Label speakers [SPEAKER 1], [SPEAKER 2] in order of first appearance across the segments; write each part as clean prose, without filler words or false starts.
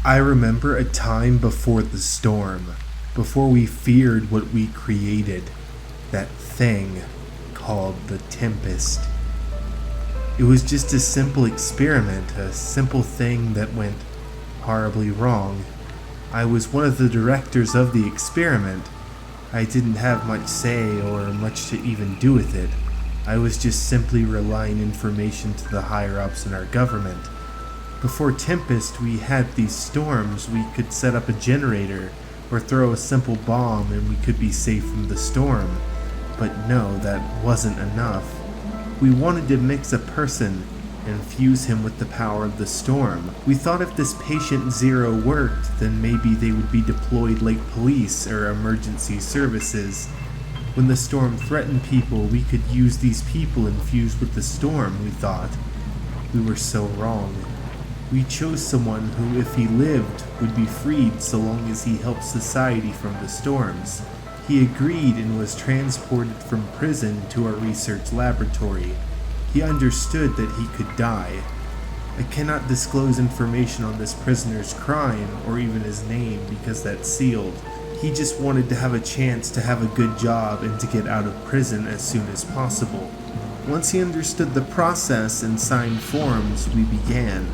[SPEAKER 1] I remember a time before the storm, before we feared what we created, that thing called the Tempest. It was just a simple experiment, a simple thing that went horribly wrong. I was one of the directors of the experiment. I didn't have much say or much to even do with it. I was just simply relaying information to the higher-ups in our government. Before Tempest, we had these storms. We could set up a generator or throw a simple bomb and we could be safe from the storm. But no, that wasn't enough. We wanted to mix a person and fuse him with the power of the storm. We thought if this patient zero worked, then maybe they would be deployed like police or emergency services. When the storm threatened people, we could use these people infused with the storm, we thought. We were so wrong. We chose someone who, if he lived, would be freed so long as he helped society from the storms. He agreed and was transported from prison to our research laboratory. He understood that he could die. I cannot disclose information on this prisoner's crime or even his name because that's sealed. He just wanted to have a chance to have a good job and to get out of prison as soon as possible. Once he understood the process and signed forms, we began.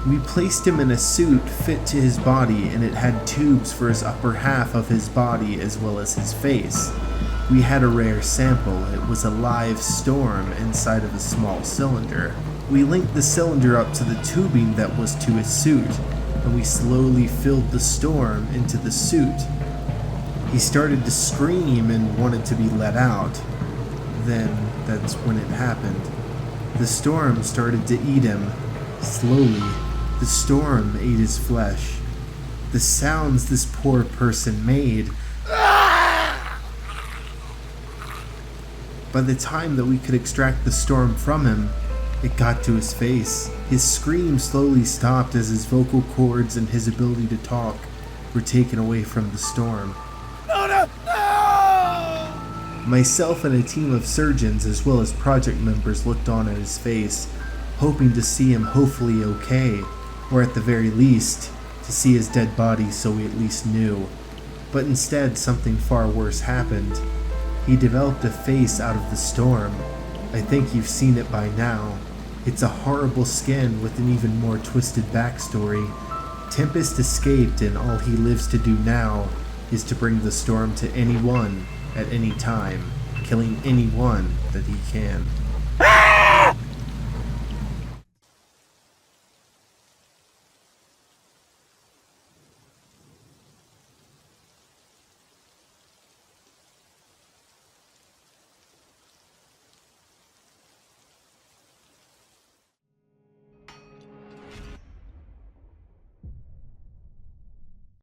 [SPEAKER 1] We placed him in a suit fit to his body, and it had tubes for his upper half of his body as well as his face. We had a rare sample. It was a live storm inside of a small cylinder. We linked the cylinder up to the tubing that was to his suit, and we slowly filled the storm into the suit. He started to scream and wanted to be let out. Then, that's when it happened. The storm started to eat him, slowly. The storm ate his flesh. The sounds this poor person made. By the time that we could extract the storm from him, it got to his face. His scream slowly stopped as his vocal cords and his ability to talk were taken away from the storm. No! Myself and a team of surgeons as well as project members looked on at his face, hoping to see him hopefully okay, or at the very least, to see his dead body so we at least knew. But instead, something far worse happened. He developed a face out of the storm. I think you've seen it by now. It's a horrible skin with an even more twisted backstory. Tempest escaped, and all he lives to do now is to bring the storm to anyone at any time, killing anyone that he can.